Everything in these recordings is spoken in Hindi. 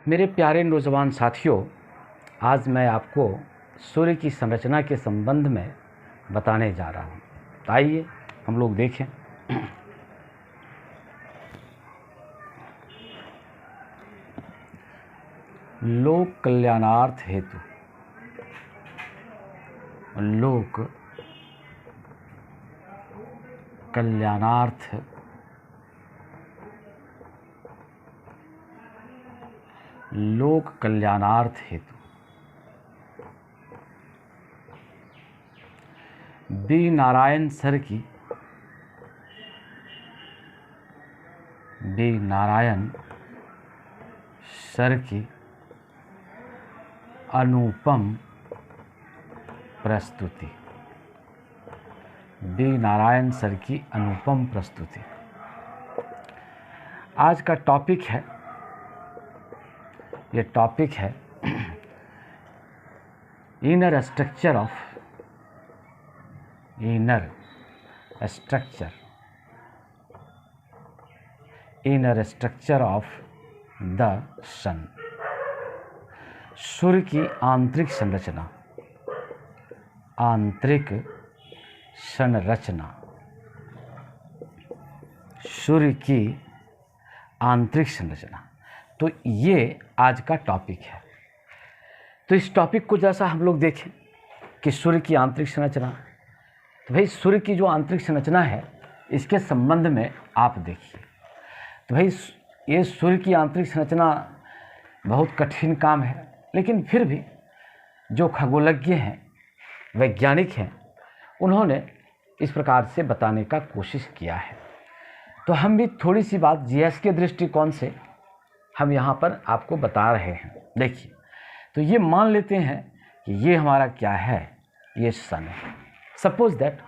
मेरे प्यारे नौजवान साथियों, आज मैं आपको सूर्य की संरचना के संबंध में बताने जा रहा हूँ। तो आइए हम लोग देखें। लोक कल्याणार्थ हेतु, लोक कल्याणार्थ लोक कल्याणार्थ हेतु बी नारायण सर की अनुपम प्रस्तुति, बी नारायण सर की अनुपम प्रस्तुति। आज का टॉपिक है, ये टॉपिक है इनर स्ट्रक्चर ऑफ द सन। सूर्य की आंतरिक संरचना, सूर्य की आंतरिक संरचना। तो ये आज का टॉपिक है। तो इस टॉपिक को जैसा हम लोग देखें कि सूर्य की आंतरिक संरचना, तो भाई सूर्य की जो आंतरिक संरचना है इसके संबंध में आप देखिए। तो भाई ये सूर्य की आंतरिक संरचना बहुत कठिन काम है, लेकिन फिर भी जो खगोलज्ञ हैं, वैज्ञानिक हैं, उन्होंने इस प्रकार से बताने का कोशिश किया है। तो हम भी थोड़ी सी बात जीएस के दृष्टिकोण से हम यहाँ पर आपको बता रहे हैं। देखिए, तो ये मान लेते हैं कि ये हमारा क्या है, ये सन है। Suppose that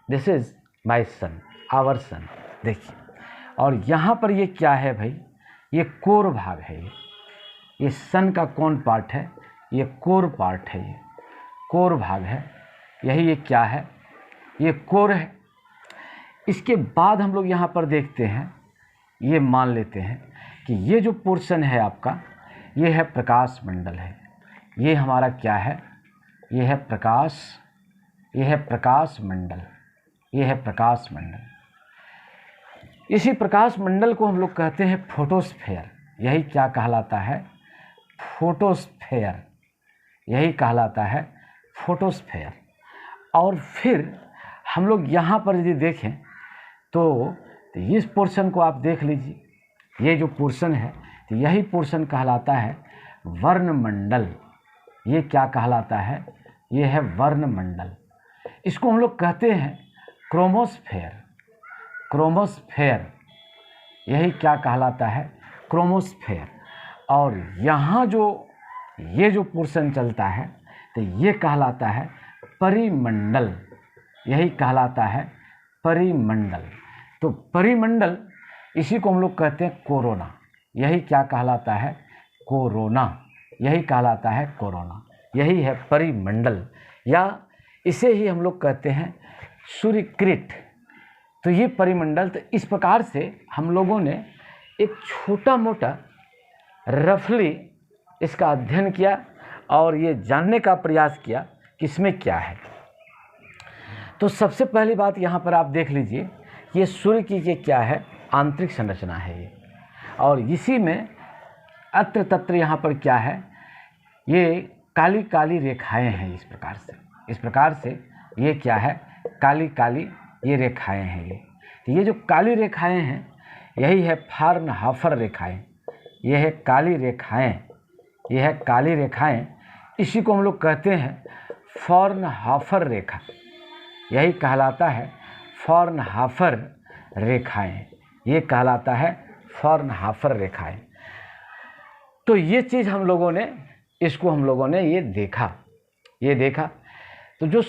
this is my sun, our sun. देखिए, और यहाँ पर ये क्या है भाई, ये कोर भाग है। ये सन का कौन पार्ट है, ये कोर पार्ट है, ये कोर भाग है। यही ये क्या है, ये कोर है। इसके बाद हम लोग यहाँ पर देखते हैं, ये मान लेते हैं कि ये जो पोर्शन है आपका, ये है प्रकाश मंडल है। ये हमारा क्या है, ये है प्रकाश मंडल, ये है प्रकाश मंडल। इसी प्रकाश मंडल को हम लोग कहते हैं फोटोस्फेयर। यही क्या कहलाता है, फोटोस्फेयर। यही कहलाता है फोटोस्फेयर। और फिर हम लोग यहाँ पर यदि देखें तो इस पोर्शन को आप देख लीजिए। ये जो पोर्शन है, तो यही पोर्शन कहलाता है वर्णमंडल। ये क्या कहलाता है, ये है वर्णमंडल। इसको हम लोग कहते हैं क्रोमोस्फेयर। यही क्या कहलाता है, क्रोमोस्फेयर। और यहाँ जो ये जो पोर्शन चलता है, तो ये कहलाता है परिमंडल। यही कहलाता है परिमंडल। तो परिमंडल, इसी को हम लोग कहते हैं कोरोना। यही क्या कहलाता है, कोरोना। यही कहलाता है कोरोना। यही है परिमंडल, या इसे ही हम लोग कहते हैं सूर्यकृत। तो ये परिमंडल, तो इस प्रकार से हम लोगों ने एक छोटा मोटा रफली इसका अध्ययन किया और ये जानने का प्रयास किया कि इसमें क्या है। तो सबसे पहली बात यहाँ पर आप देख लीजिए, ये सूर्य की ये क्या है, आंतरिक संरचना है ये। और इसी में अत्र तत्र यहाँ पर क्या है, ये काली काली रेखाएं हैं। इस प्रकार से ये क्या है, काली काली ये रेखाएं हैं। ये जो काली रेखाएं हैं, यही है फ्राउनहोफर रेखाएं। ये है काली रेखाएं, ये है काली रेखाएं। इसी को हम लोग कहते हैं फ्राउनहोफर रेखा। यही कहलाता है फ्राउनहोफर रेखाएं। ये कहलाता है फ्राउनहोफर रेखाएं। तो ये चीज़ हम लोगों ने, इसको हम लोगों ने ये देखा। तो जो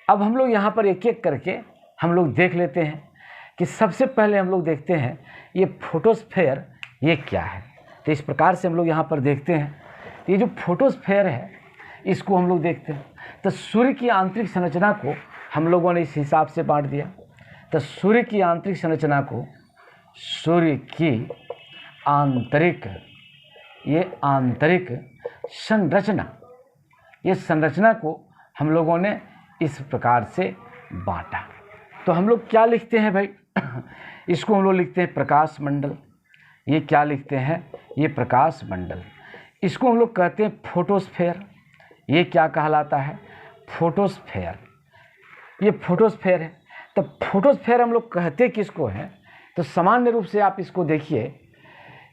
अब हम लोग यहाँ पर एक एक करके हम लोग देख लेते हैं कि सबसे पहले हम लोग देखते हैं ये फोटोस्फेयर ये क्या है। तो इस प्रकार से हम लोग यहाँ पर देखते हैं, ये जो फोटोस्फेयर है इसको हम लोग देखते हैं। तो सूर्य की आंतरिक संरचना को हम लोगों ने इस हिसाब से बांट दिया। तो सूर्य की आंतरिक संरचना को, सूर्य की आंतरिक ये आंतरिक संरचना, ये संरचना को हम लोगों ने इस प्रकार से बांटा। तो हम लोग क्या लिखते हैं भाई, इसको हम लोग लिखते हैं प्रकाश मंडल। ये क्या लिखते हैं, ये प्रकाश मंडल। इसको हम लोग कहते हैं फोटोस्फेयर। ये क्या कहलाता है, फोटोस्फेयर। ये फोटोस्फेयर है। तो फोटोस्फेयर हम लोग कहते किसको हैं, तो सामान्य रूप से आप इसको देखिए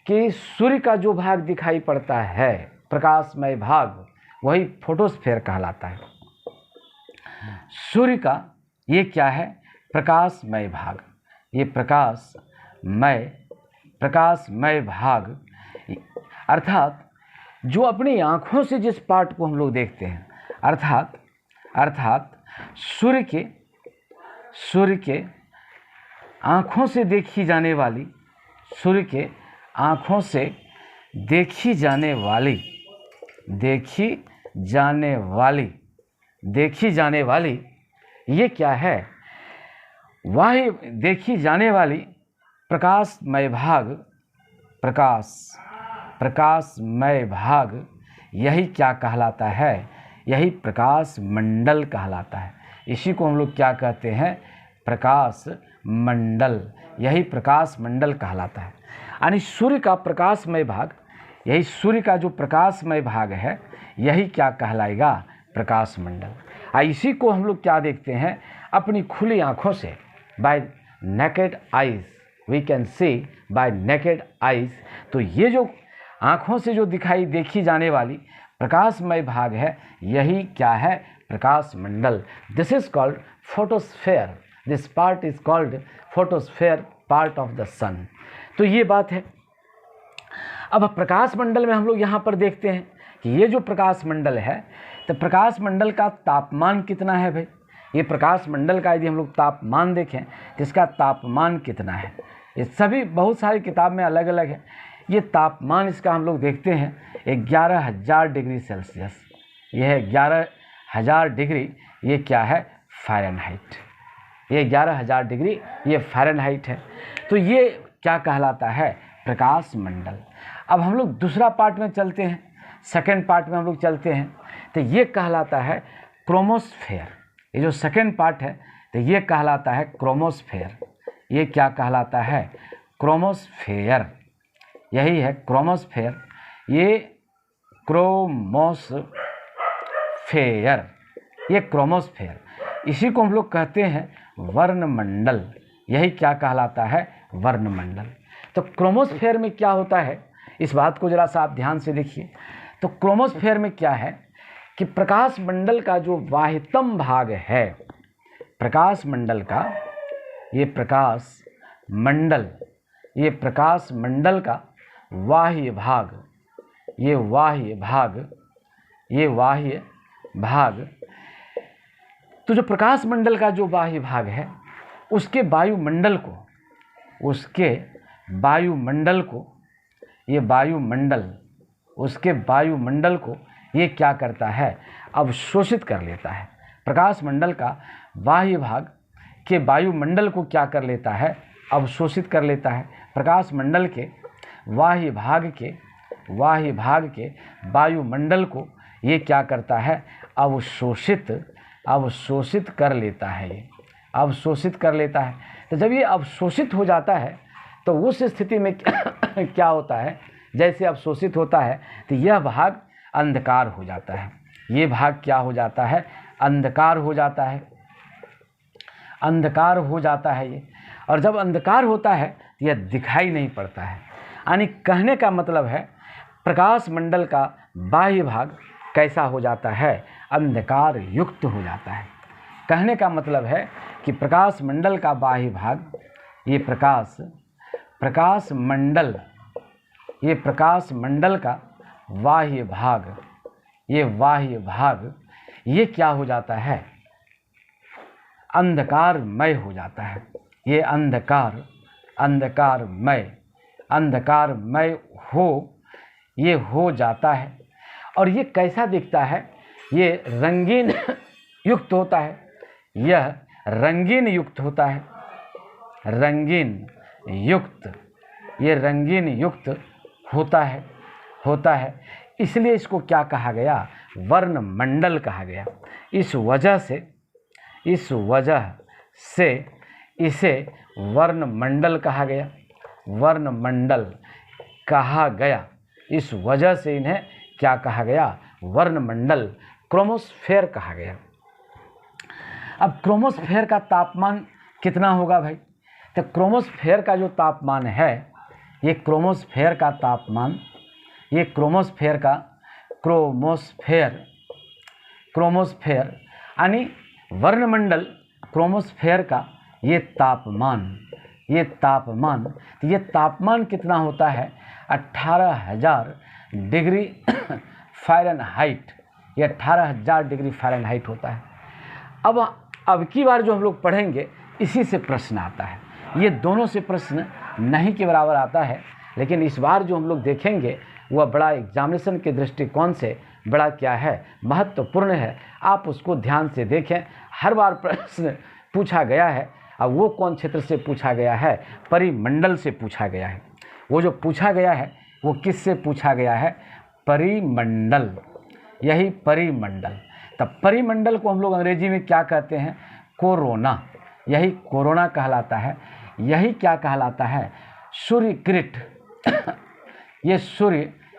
कि सूर्य का जो भाग दिखाई पड़ता है, प्रकाशमय भाग, वही फोटोस्फेयर कहलाता है। सूर्य का ये क्या है, प्रकाशमय भाग। ये प्रकाशमय भाग, अर्थात जो अपनी आँखों से जिस पार्ट को हम लोग देखते हैं, अर्थात सूर्य के आँखों से देखी जाने वाली, सूर्य के आँखों से देखी जाने वाली ये क्या है, वह देखी जाने वाली प्रकाशमय भाग, यही क्या कहलाता है, यही प्रकाश मंडल कहलाता है। इसी को हम लोग क्या कहते हैं, प्रकाश मंडल। यही प्रकाश मंडल कहलाता है। यानी सूर्य का प्रकाशमय भाग, यही सूर्य का जो प्रकाशमय भाग है, यही क्या कहलाएगा, प्रकाश मंडल। इसी को हम लोग क्या देखते हैं, अपनी खुली आँखों से, by naked eyes, we can see by naked eyes. तो ये जो आँखों से जो देखी जाने वाली प्रकाशमय भाग है, यही क्या है, प्रकाश मंडल। This is called photosphere. This part is called photosphere, part of the sun. तो ये बात है। अब प्रकाश मंडल में हम लोग यहाँ पर देखते हैं कि ये जो प्रकाश मंडल है, तो प्रकाश मंडल का तापमान कितना है भाई। ये प्रकाश मंडल का यदि हम लोग तापमान देखें तो इसका तापमान कितना है, ये सभी बहुत सारी किताब में अलग अलग है। ये तापमान इसका हम लोग देखते हैं 11,000 डिग्री सेल्सियस। यह है 11,000 डिग्री। ये क्या है, फ़ारेनहाइट। ये 11,000 डिग्री ये फ़ारेनहाइट है। तो ये क्या कहलाता है, प्रकाश मंडल। अब हम लोग दूसरा पार्ट में चलते हैं, सेकेंड पार्ट में हम लोग चलते हैं। तो ये कहलाता है क्रोमोस्फेयर। ये जो सेकेंड पार्ट है, तो ये कहलाता है क्रोमोस्फेयर। ये क्या कहलाता है, क्रोमोस्फेयर। यही है क्रोमोस्फेयर। ये क्रोमोस्फेयर, ये क्रोमोस्फेयर। इसी को हम लोग कहते हैं वर्णमंडल। यही क्या कहलाता है, वर्णमंडल। तो क्रोमोस्फेयर में क्या होता है, इस बात को जरा सा आप ध्यान से देखिए। तो क्रोमोस्फेयर में क्या है कि प्रकाश मंडल का जो बाह्यतम भाग है, प्रकाश मंडल का ये प्रकाश मंडल का बाह्य भाग, तो जो प्रकाश मंडल का जो बाह्य भाग है, उसके वायुमंडल को ये क्या करता है, अवशोषित कर लेता है। प्रकाश मंडल का बाह्य भाग के वायुमंडल को क्या कर लेता है, अवशोषित कर लेता है। प्रकाश मंडल के बाह्य भाग के वायुमंडल को ये क्या करता है, अवशोषित कर लेता है। ये अवशोषित कर लेता है। तो जब ये अवशोषित हो जाता है, तो उस स्थिति में क्या होता है, जैसे अवशोषित होता है तो यह भाग अंधकार हो जाता है। ये भाग क्या हो जाता है, अंधकार हो जाता है ये। और जब अंधकार होता है तो यह दिखाई नहीं पड़ता है। यानी कहने का मतलब है, प्रकाश मंडल का बाह्य भाग कैसा हो जाता है, अंधकार युक्त हो जाता है। कहने का मतलब है कि प्रकाश मंडल का बाह्य भाग, ये प्रकाश मंडल का बाह्य भाग, ये क्या हो जाता है, अंधकारमय हो जाता है। ये अंधकारमय हो जाता है। और ये कैसा दिखता है, ये रंगीन युक्त होता है। यह रंगीन युक्त होता है, ये रंगीन युक्त होता है। होता है, इसलिए इसको क्या कहा गया, वर्णमंडल कहा गया। इस वजह से इसे वर्णमंडल कहा गया, वर्णमंडल कहा गया। इस वजह से इन्हें क्या कहा गया, वर्णमंडल, क्रोमोस्फेयर कहा गया। अब क्रोमोस्फेयर का तापमान कितना होगा भाई, तो क्रोमोस्फेयर का जो तापमान है, ये क्रोमोस्फेयर का तापमान, ये क्रोमोस्फेयर यानी वर्णमंडल, क्रोमोस्फेयर का ये तापमान कितना होता है, 18,000 डिग्री फ़ारेनहाइट, ये 18,000 डिग्री फ़ारेनहाइट होता है। अब की बार जो हम लोग पढ़ेंगे इसी से प्रश्न आता है, ये दोनों से प्रश्न नहीं के बराबर आता है, लेकिन इस बार जो हम लोग देखेंगे वह बड़ा एग्जामिनेशन के दृष्टिकोण से बड़ा क्या है, महत्वपूर्ण है। आप उसको ध्यान से देखें, हर बार प्रश्न पूछा गया है। अब वो कौन क्षेत्र से पूछा गया है, परिमंडल से पूछा गया है। वो जो पूछा गया है वो किससे पूछा गया है, परिमंडल, यही परिमंडल। तब परिमंडल को हम लोग अंग्रेजी में क्या कहते हैं, कोरोना, यही कोरोना कहलाता है। यही क्या कहलाता है, सूर्यकिरीट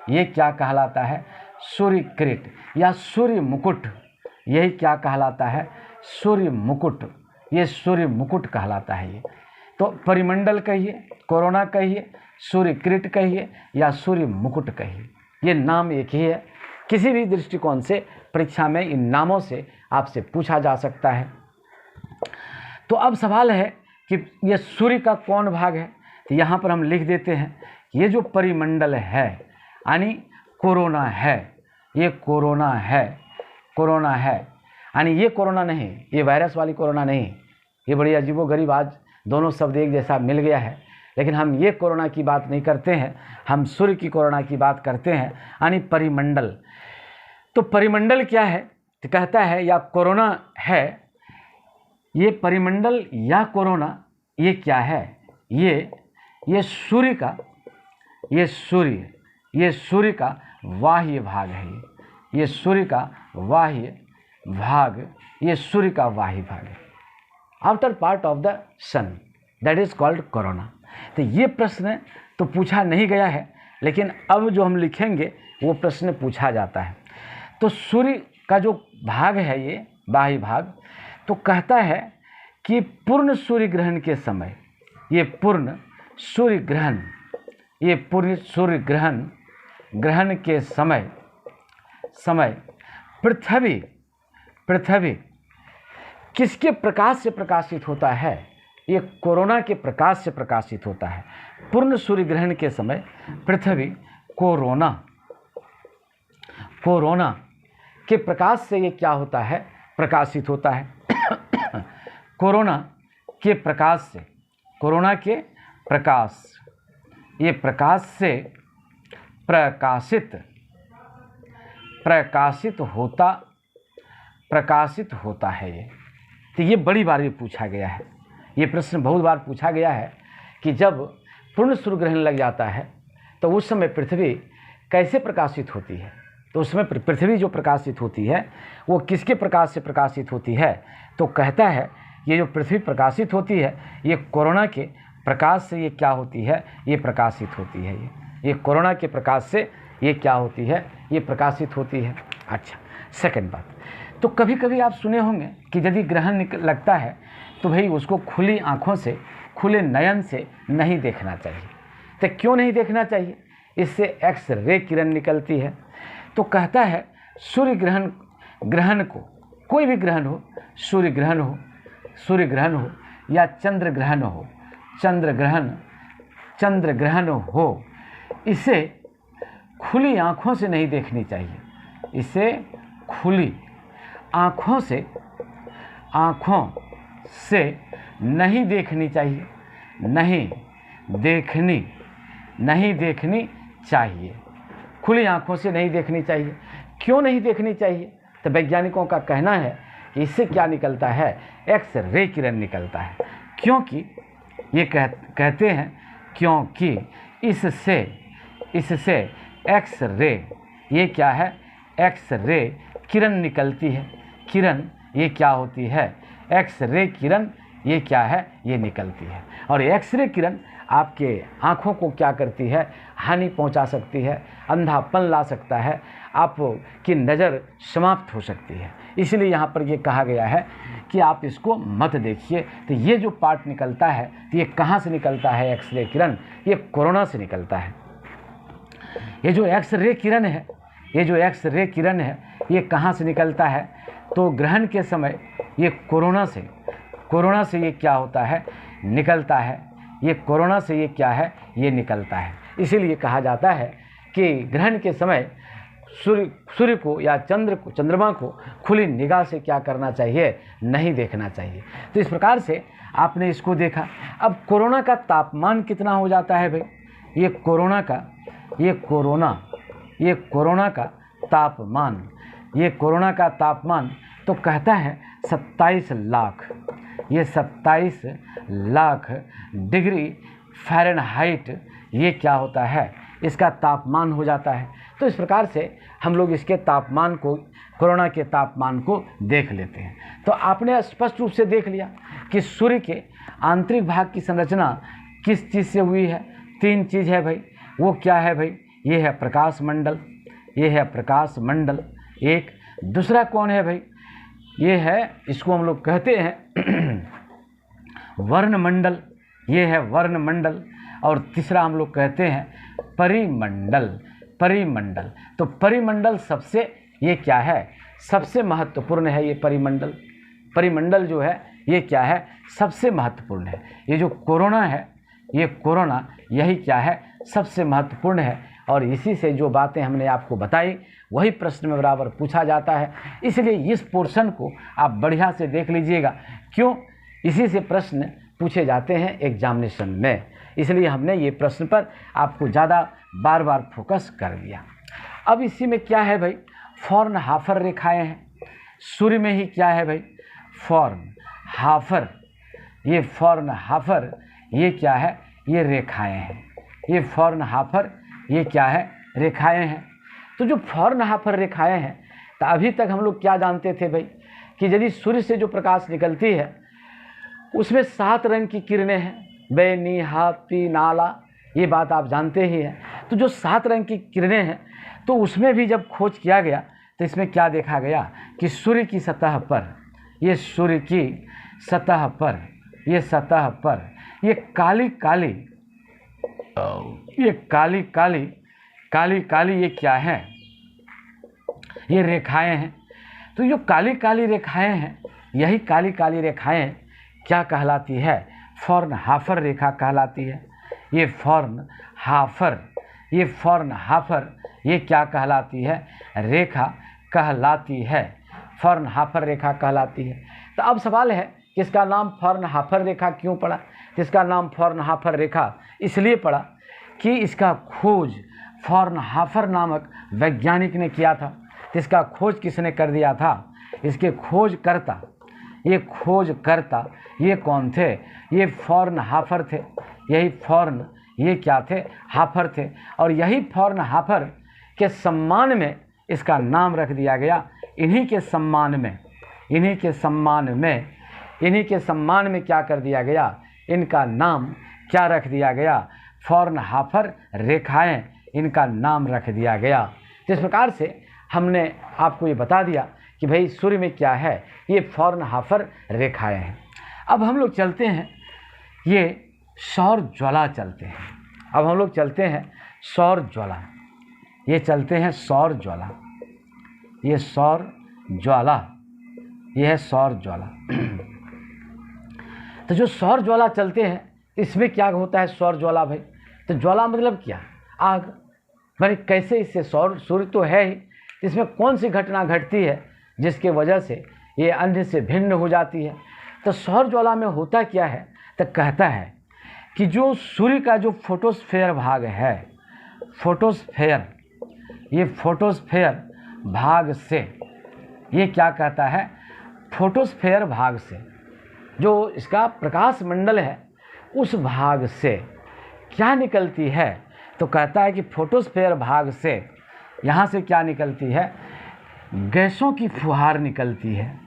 ये क्या कहलाता है, सूर्यकिरीट या सूर्य मुकुट, यही क्या कहलाता है, सूर्य मुकुट, ये सूर्य मुकुट कहलाता है। ये तो परिमंडल कहिए, कोरोना कहिए, सूर्यकिरीट कहिए या सूर्य मुकुट कहिए, ये नाम एक ही है। किसी भी दृष्टिकोण से परीक्षा में इन नामों से आपसे पूछा जा सकता है। तो अब सवाल है कि ये सूर्य का कौन भाग है, तो यहाँ पर हम लिख देते हैं, ये जो परिमंडल है यानी कोरोना है, ये कोरोना है यानी ये कोरोना नहीं, ये वायरस वाली कोरोना नहीं। ये बड़ी अजीबोगरीब आज दोनों शब्द एक जैसा मिल गया है, लेकिन हम ये कोरोना की बात नहीं करते हैं, हम सूर्य की कोरोना की बात करते हैं, यानी परिमंडल। तो परिमंडल क्या है, तो कहता है या कोरोना है, ये परिमंडल या कोरोना ये क्या है, ये सूर्य का बाह्य भाग है। ये सूर्य का बाह्य भाग है, outer part of the sun, that is called corona. तो ये प्रश्न तो पूछा नहीं गया है, लेकिन अब जो हम लिखेंगे वो प्रश्न पूछा जाता है। तो सूर्य का जो भाग है, ये बाह्य भाग, तो कहता है कि पूर्ण सूर्य ग्रहण के समय, ये पूर्ण सूर्य ग्रहण के समय पृथ्वी किसके प्रकाश से प्रकाशित होता है, ये कोरोना के प्रकाश से प्रकाशित होता है। पूर्ण सूर्य ग्रहण के समय पृथ्वी कोरोना के प्रकाश से ये क्या होता है, प्रकाशित होता है। कोरोना के प्रकाशित होता है ये। तो ये बड़ी बार भी पूछा गया है, ये प्रश्न बहुत बार पूछा गया है कि जब पूर्ण सूर्य ग्रहण लग जाता है तो उस समय पृथ्वी कैसे प्रकाशित होती है। तो उसमें पृथ्वी जो प्रकाशित होती है वो किसके प्रकाश से प्रकाशित होती है, तो कहता है ये जो पृथ्वी प्रकाशित होती है ये कोरोना के प्रकाश से ये क्या होती है, ये प्रकाशित होती है। ये कोरोना के प्रकाश से ये क्या होती है, ये प्रकाशित होती है। अच्छा, सेकंड बात, तो कभी कभी आप सुने होंगे कि यदि ग्रहण लगता है तो भाई उसको खुली आँखों से, खुले नयन से नहीं देखना चाहिए। तो क्यों नहीं देखना चाहिए, इससे एक्स रे किरण निकलती है। तो कहता है सूर्य ग्रहण को, कोई भी ग्रहण हो, सूर्य ग्रहण हो या चंद्र ग्रहण हो, इसे खुली आँखों से नहीं देखनी चाहिए। इसे खुली आँखों से नहीं देखनी चाहिए, नहीं देखनी चाहिए, खुली आँखों से नहीं देखनी चाहिए। क्यों नहीं देखनी चाहिए, तो वैज्ञानिकों का कहना है कि इससे क्या निकलता है, एक्स रे किरण निकलता है। क्योंकि ये कहते हैं क्योंकि इससे एक्स रे, ये क्या है, एक्स रे किरण निकलती है। किरण ये क्या होती है, एक्स रे किरण ये क्या है, ये निकलती है। और एक्स रे किरण आपके आँखों को क्या करती है, हानि पहुंचा सकती है, अंधापन ला सकता है, आपकी नज़र समाप्त हो सकती है। इसलिए यहाँ पर ये कहा गया है कि आप इसको मत देखिए। तो ये जो पार्ट निकलता है, तो ये कहाँ से निकलता है, एक्सरे किरण, ये कोरोना से निकलता है। ये जो एक्सरे किरण है, ये जो एक्सरे किरण है, ये कहाँ से निकलता है, तो ग्रहण के समय ये कोरोना से ये क्या होता है, निकलता है। ये कोरोना से ये क्या है, ये निकलता है। इसीलिए कहा जाता है कि ग्रहण के समय सूर्य को या चंद्रमा को खुली निगाह से क्या करना चाहिए, नहीं देखना चाहिए। तो इस प्रकार से आपने इसको देखा। अब कोरोना का तापमान कितना हो जाता है भाई, ये कोरोना का तापमान तो कहता है 27 लाख, ये 27 लाख डिग्री फ़ारेनहाइट ये क्या होता है, इसका तापमान हो जाता है। तो इस प्रकार से हम लोग इसके तापमान को, कोरोना के तापमान को देख लेते हैं। तो आपने स्पष्ट रूप से देख लिया कि सूर्य के आंतरिक भाग की संरचना किस चीज़ से हुई है। 3 चीज़ है भाई, वो क्या है भाई, ये है प्रकाश मंडल, ये है प्रकाश मंडल एक। दूसरा कौन है भाई, ये है, इसको हम लोग कहते हैं वर्णमंडल, ये है वर्णमंडल। और तीसरा हम लोग कहते हैं परिमंडल। तो परिमंडल सबसे ये क्या है, सबसे महत्वपूर्ण है। ये परिमंडल जो है ये क्या है, सबसे महत्वपूर्ण है। ये जो कोरोना है, ये कोरोना यही क्या है, सबसे महत्वपूर्ण है। और इसी से जो बातें हमने आपको बताई वही प्रश्न में बराबर पूछा जाता है। इसलिए इस पोर्शन को आप बढ़िया से देख लीजिएगा। क्यों, इसी से प्रश्न पूछे जाते हैं एग्जामिनेशन में। इसलिए हमने ये प्रश्न पर आपको ज़्यादा बार बार फोकस कर दिया। अब इसी में क्या है भाई, फ़ॉर्नहाफर रेखाएं हैं। सूर्य में ही क्या है भाई, फ़ॉर्नहाफर। ये फ़ॉर्नहाफर ये क्या है, ये रेखाएं हैं। ये फ़ॉर्नहाफर ये क्या है, रेखाएं हैं। तो जो फ़ॉर्नहाफर रेखाएं हैं, तो अभी तक हम लोग क्या जानते थे भाई, कि यदि सूर्य से जो प्रकाश निकलती है उसमें 7 रंग की किरणें हैं, बैनी, हाथी, नाला, ये बात आप जानते ही हैं। तो जो 7 रंग की किरणें हैं, तो उसमें भी जब खोज किया गया तो इसमें क्या देखा गया कि सूर्य की सतह पर, ये सूर्य की सतह पर, ये सतह पर ये काली काली ये क्या है, ये रेखाएं हैं। तो जो काली काली रेखाएं हैं, यही काली काली रेखाएं क्या कहलाती है, फ़ॉर्नहाफर रेखा कहलाती है। ये फ़ॉर्नहाफर ये क्या कहलाती है, रेखा कहलाती है, फ़ॉर्नहाफर रेखा कहलाती है। तो अब सवाल है कि इसका नाम फ़ॉर्नहाफर रेखा क्यों पड़ा। इसका नाम फ़ॉर्नहाफर रेखा इसलिए पड़ा कि इसका खोज फ़ॉर्नहाफर नामक वैज्ञानिक ने किया था। तो इसका खोज किसने कर दिया था, इसके खोजकर्ता ये कौन थे, ये फ़ॉर्नहाफर थे। यही फ़ॉर्न ये क्या थे, हाफर थे। और यही फ़ॉर्नहाफर के सम्मान में इसका नाम रख दिया गया। इन्हीं के सम्मान में क्या कर दिया गया, इनका नाम क्या रख दिया गया, फ़ॉर्नहाफर रेखाएं, इनका नाम रख दिया गया। जिस प्रकार से हमने आपको ये बता दिया कि भाई सूर्य में क्या है, ये फ़ॉर्नहाफर रेखाएं हैं। अब हम लोग चलते हैं, ये सौर ज्वाला चलते हैं। अब हम लोग चलते हैं सौर ज्वाला, ये चलते हैं सौर ज्वाला, ये सौर ज्वाला, ये है सौर ज्वाला। तो जो सौर ज्वाला चलते हैं, इसमें क्या होता है सौर ज्वाला भाई, तो ज्वाला मतलब क्या, आग। भाई कैसे इससे सूर्य तो है ही, इसमें कौन सी घटना घटती है जिसके वजह से ये अन्य से भिन्न हो जाती है। तो सौर ज्वाला में होता क्या है, तो कहता है कि जो सूर्य का जो फोटोस्फेयर भाग है, ये फोटोस्फेयर भाग से, ये क्या कहता है, फोटोस्फेयर भाग से जो इसका प्रकाश मंडल है, उस भाग से क्या निकलती है, तो कहता है कि फोटोस्फीयर भाग से यहाँ से क्या निकलती है, गैसों की फुहार निकलती है।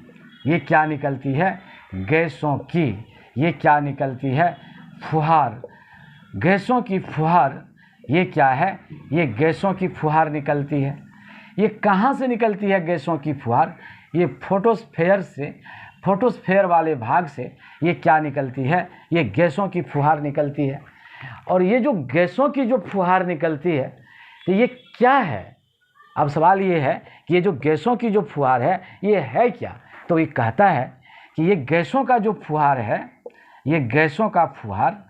ये क्या निकलती है, गैसों की, ये क्या निकलती है, फुहार, गैसों की फुहार। ये क्या है, ये गैसों की फुहार निकलती है। ये कहाँ से निकलती है गैसों की फुहार, ये फोटोस्फीयर से, फोटोस्फीयर वाले भाग से ये क्या निकलती है, ये गैसों की फुहार निकलती है। और ये जो गैसों की जो फुहार निकलती है तो ये क्या है, अब सवाल ये है कि ये जो गैसों की जो फुहार ये है क्या। तो ये कहता है कि ये गैसों का जो फुहार है, ये गैसों का फुहार,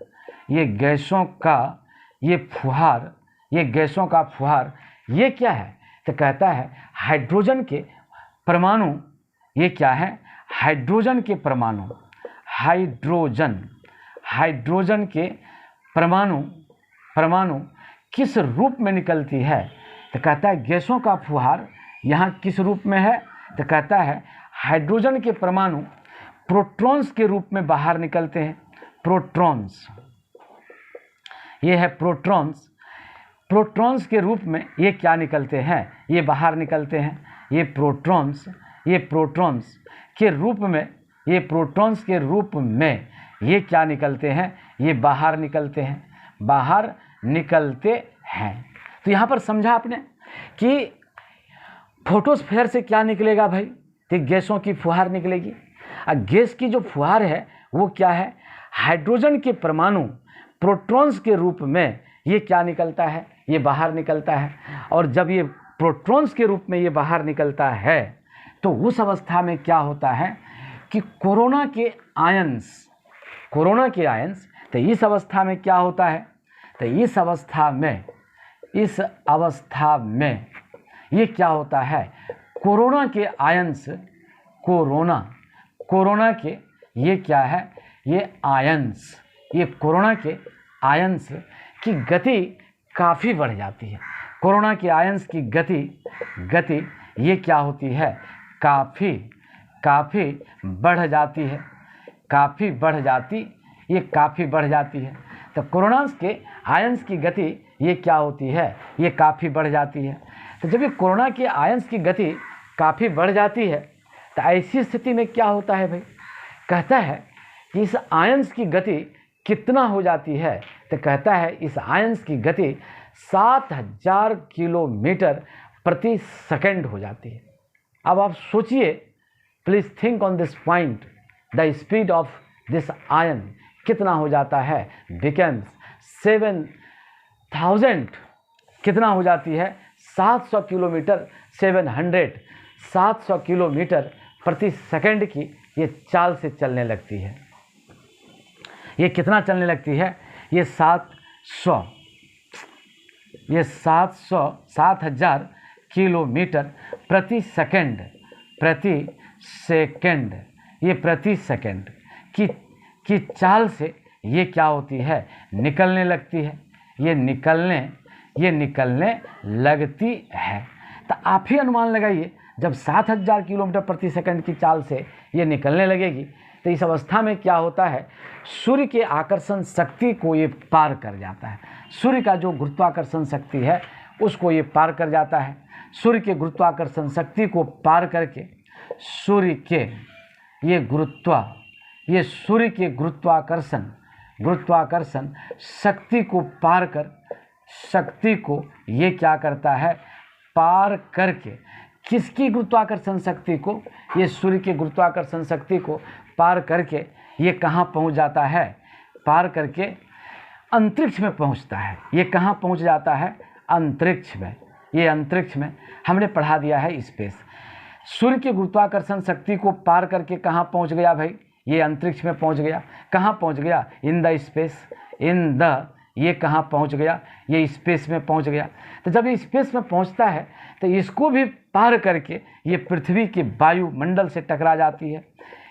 ये गैसों का ये फुहार, ये गैसों का फुहार ये क्या है, तो कहता है हाइड्रोजन के परमाणु। ये क्या है, हाइड्रोजन के परमाणु, हाइड्रोजन, हाइड्रोजन के परमाणु, परमाणु किस रूप में निकलती है, तो कहता है गैसों का फुहार यहाँ किस रूप में है, तो कहता है हाइड्रोजन के परमाणु प्रोटॉन्स के रूप में बाहर निकलते हैं। प्रोटॉन्स, ये है प्रोटॉन्स, प्रोटॉन्स के रूप में ये क्या निकलते हैं, ये बाहर निकलते हैं। ये प्रोटॉन्स, ये प्रोटॉन्स के रूप में, ये प्रोटॉन्स के रूप में ये क्या निकलते हैं, ये बाहर निकलते हैं, बाहर निकलते हैं। तो यहाँ पर समझा आपने कि फोटोस्फीयर से क्या निकलेगा भाई, तो गैसों की फुहार निकलेगी। और गैस की जो फुहार है वो क्या है, हाइड्रोजन के परमाणु प्रोटॉन्स के रूप में ये क्या निकलता है, ये बाहर निकलता है। और जब ये प्रोटॉन्स के रूप में ये बाहर निकलता है तो उस अवस्था में क्या होता है कि कोरोना के आयंस, कोरोना के आयंस, तो इस अवस्था में क्या होता है, तो इस अवस्था में, इस अवस्था में ये क्या होता है, कोरोना के आयंस, कोरोना, कोरोना के ये क्या है, ये आयंस, ये कोरोना के आयंस की गति काफ़ी बढ़ जाती है। कोरोना के आयंस की गति ये क्या होती है, काफ़ी बढ़ जाती है, काफ़ी बढ़ जाती, ये काफ़ी बढ़ जाती है। तो कोरोना के आयंस की गति ये क्या होती है, ये काफ़ी बढ़ जाती है। तो जब ये कोरोना के आयंस की गति काफ़ी बढ़ जाती है तो ऐसी स्थिति में क्या होता है भाई, कहता है कि इस आयंस की गति कितना हो जाती है, तो कहता है इस आयंस की गति 7000 किलोमीटर प्रति सेकंड हो जाती है। अब आप सोचिए, please think on this point, the speed of this ion कितना हो जाता है, बिकम्स 7000, कितना हो जाती है, 700 किलोमीटर, 700 किलोमीटर प्रति सेकंड की ये चाल से चलने लगती है। ये कितना चलने लगती है, ये 7000 किलोमीटर प्रति सेकंड, ये प्रति सेकंड की चाल से ये क्या होती है, निकलने लगती है, ये निकलने लगती है। तो आप ही अनुमान लगाइए, जब 7000 किलोमीटर प्रति सेकंड की चाल से ये निकलने लगेगी तो इस अवस्था में क्या होता है, सूर्य के आकर्षण शक्ति को ये पार कर जाता है। सूर्य का जो गुरुत्वाकर्षण शक्ति है उसको ये पार कर जाता है। सूर्य के गुरुत्वाकर्षण शक्ति को पार करके सूर्य के सूर्य के गुरुत्वाकर्षण शक्ति को पार कर, शक्ति को ये क्या करता है, पार करके, किसकी गुरुत्वाकर्षण शक्ति को, ये सूर्य के गुरुत्वाकर्षण शक्ति को पार करके ये कहाँ पहुँच जाता है, पार करके अंतरिक्ष में पहुँचता है। ये कहाँ पहुँच जाता है, अंतरिक्ष में। ये अंतरिक्ष में हमने पढ़ा दिया है स्पेस। सूर्य के गुरुत्वाकर्षण शक्ति को पार करके कहाँ पहुँच गया भाई, ये अंतरिक्ष में पहुँच गया। कहाँ पहुँच गया, in the space, in the, ये कहाँ पहुँच गया, ये स्पेस में पहुँच गया। तो जब ये स्पेस में पहुँचता है तो इसको भी पार करके ये पृथ्वी के वायुमंडल से टकरा जाती है।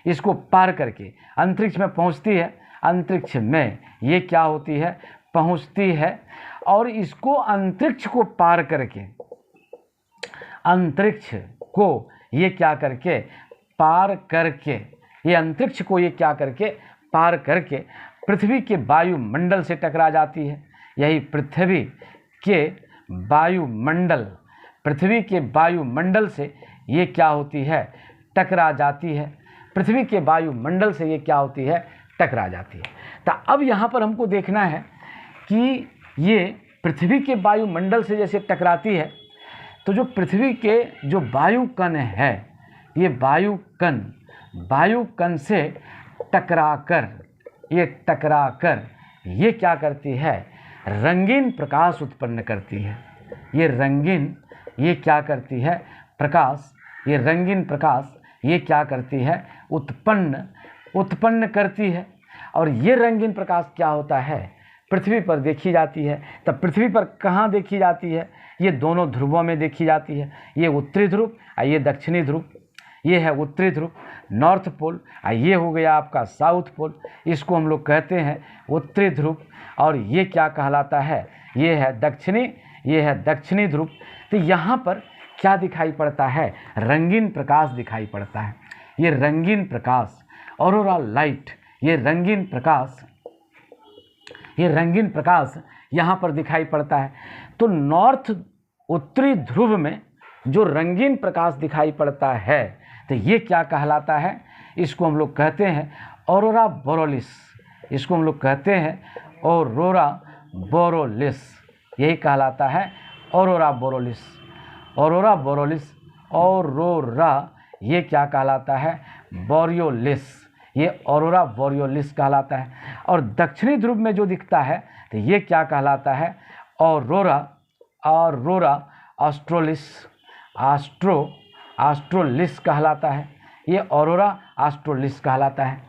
इसको पार करके अंतरिक्ष में पहुँचती है। अंतरिक्ष में ये क्या होती है, पहुँचती है। और इसको अंतरिक्ष को पार करके, अंतरिक्ष को ये क्या करके, पार करके, ये अंतरिक्ष को ये क्या करके, पार करके पृथ्वी के वायुमंडल से टकरा जाती है। यही पृथ्वी के वायुमंडल, पृथ्वी के वायुमंडल से ये क्या होती है, टकरा जाती है। पृथ्वी के वायुमंडल से ये क्या होती है, टकरा जाती है। तो अब यहाँ पर हमको देखना है कि ये पृथ्वी के वायुमंडल से जैसे टकराती है, तो जो पृथ्वी के जो वायुकण है, ये वायुकण से टकराकर ये क्या करती है, रंगीन प्रकाश उत्पन्न करती है। ये क्या करती है, ये रंगीन प्रकाश ये क्या करती है, उत्पन्न करती है। और ये रंगीन प्रकाश क्या होता है, पृथ्वी पर देखी जाती है। तब पृथ्वी पर कहाँ देखी जाती है, ये दोनों ध्रुवों में देखी जाती है। ये उत्तरी ध्रुव और ये दक्षिणी ध्रुव। ये है उत्तरी ध्रुव, नॉर्थ पोल, और ये हो गया आपका साउथ पोल। इसको हम लोग कहते हैं उत्तरी ध्रुव। और ये क्या कहलाता है, ये है दक्षिणी ध्रुव। तो यहाँ पर क्या दिखाई पड़ता है, रंगीन प्रकाश दिखाई पड़ता है। ये रंगीन प्रकाश, ऑरोरा लाइट, ये रंगीन प्रकाश यहाँ पर दिखाई पड़ता है। तो उत्तरी ध्रुव में जो रंगीन प्रकाश दिखाई पड़ता है, तो ये क्या कहलाता है, इसको हम लोग कहते हैं ऑरोरा बोरोलिस। यही कहलाता है ऑरोरा बोरोलिस। ये क्या कहलाता है, बोरियोलिस। ये ऑरोरा बोरियोलिस कहलाता है। और दक्षिणी ध्रुव में जो दिखता है, तो ये क्या कहलाता है, ऑरोरा ऑस्ट्रोलिस कहलाता है। ये ऑरोरा ऑस्ट्रोलिस कहलाता है।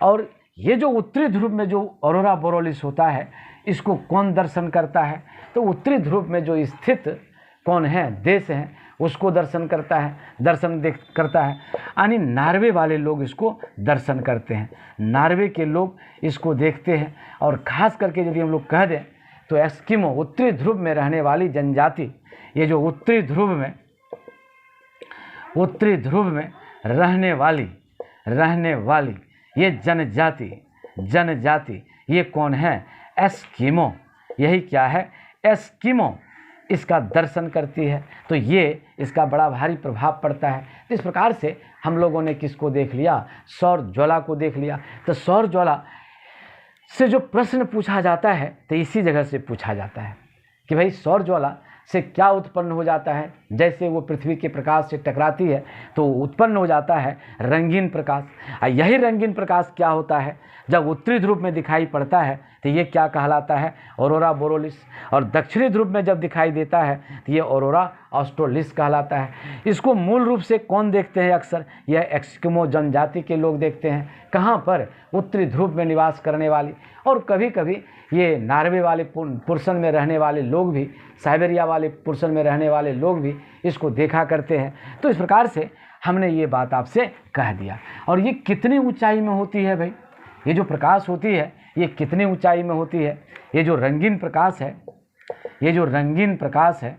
और ये जो उत्तरी ध्रुव में जो ऑरोरा बोरोलिस होता है, इसको कौन दर्शन करता है, तो उत्तरी ध्रुव में जो स्थित कौन है, देश है, उसको दर्शन करता है, यानी नॉर्वे वाले लोग इसको दर्शन करते हैं। नॉर्वे के लोग इसको देखते हैं। और ख़ास करके यदि हम लोग कह दें तो एस्किमो, उत्तरी ध्रुव में रहने वाली जनजाति, ये जो उत्तरी ध्रुव में रहने वाली ये जनजाति ये कौन है, एस्किमो। यही क्या है, एस्किमो इसका दर्शन करती है। तो ये इसका बड़ा भारी प्रभाव पड़ता है। तो इस प्रकार से हम लोगों ने किसको देख लिया, सौर ज्वाला को देख लिया। तो सौर ज्वाला से जो प्रश्न पूछा जाता है, तो इसी जगह से पूछा जाता है कि भाई सौर ज्वाला से क्या उत्पन्न हो जाता है। जैसे वो पृथ्वी के प्रकाश से टकराती है तो उत्पन्न हो जाता है रंगीन प्रकाश। और यही रंगीन प्रकाश क्या होता है, जब उत्तरी ध्रुव में दिखाई पड़ता है तो ये क्या कहलाता है, ऑरोरा बोरोलिस। और दक्षिणी ध्रुव में जब दिखाई देता है तो ये ऑरोरा ऑस्ट्रोलिस कहलाता है। इसको मूल रूप से कौन देखते हैं, अक्सर यह एस्किमो जनजाति के लोग देखते हैं। कहाँ पर, उत्तरी ध्रुव में निवास करने वाली। और कभी कभी ये नॉर्वे वाले पोर्शन में रहने वाले लोग भी, साइबेरिया वाले पोर्शन में रहने वाले लोग भी इसको देखा करते हैं। तो इस प्रकार से हमने ये बात आपसे कह दिया। और ये कितनी ऊंचाई में होती है भाई, ये जो प्रकाश होती है ये कितनी ऊंचाई में होती है। ये जो रंगीन प्रकाश है,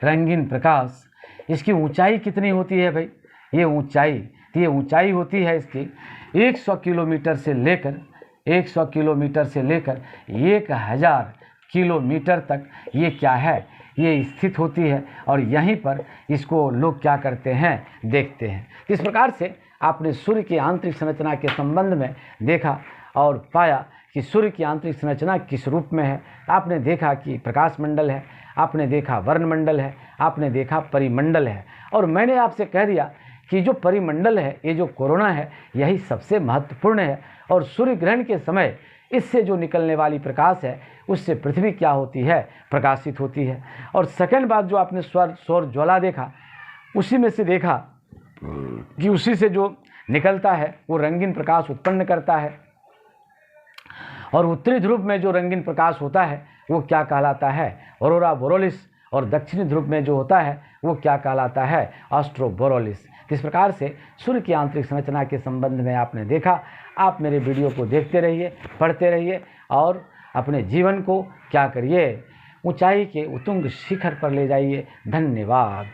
रंगीन प्रकाश, इसकी ऊंचाई कितनी होती है भाई, ये ऊंचाई होती है इसकी 100 किलोमीटर से लेकर 1000 किलोमीटर तक ये क्या है, ये स्थित होती है। और यहीं पर इसको लोग क्या करते हैं, देखते हैं। इस प्रकार से आपने सूर्य की आंतरिक संरचना के संबंध में देखा और पाया कि सूर्य की आंतरिक संरचना किस रूप में है। आपने देखा कि प्रकाश मंडल है, आपने देखा वर्णमंडल है, आपने देखा परिमंडल है। और मैंने आपसे कह दिया कि जो परिमंडल है, ये जो कोरोना है, यही सबसे महत्वपूर्ण है। और सूर्य ग्रहण के समय इससे जो निकलने वाली प्रकाश है, उससे पृथ्वी क्या होती है, प्रकाशित होती है। और सेकंड बात जो आपने सौर ज्वाला देखा, उसी में से देखा कि उसी से जो निकलता है वो रंगीन प्रकाश उत्पन्न करता है। और उत्तरी ध्रुव में जो रंगीन प्रकाश होता है वो क्या कहलाता है, ऑरोरा बोरोलिस। और दक्षिणी ध्रुव में जो होता है वो क्या कहलाता है, ऑस्ट्रोबोरोलिस। इस प्रकार से सूर्य की आंतरिक संरचना के संबंध में आपने देखा। आप मेरे वीडियो को देखते रहिए, पढ़ते रहिए और अपने जीवन को क्या करिए, ऊंचाई के उत्तुंग शिखर पर ले जाइए। धन्यवाद।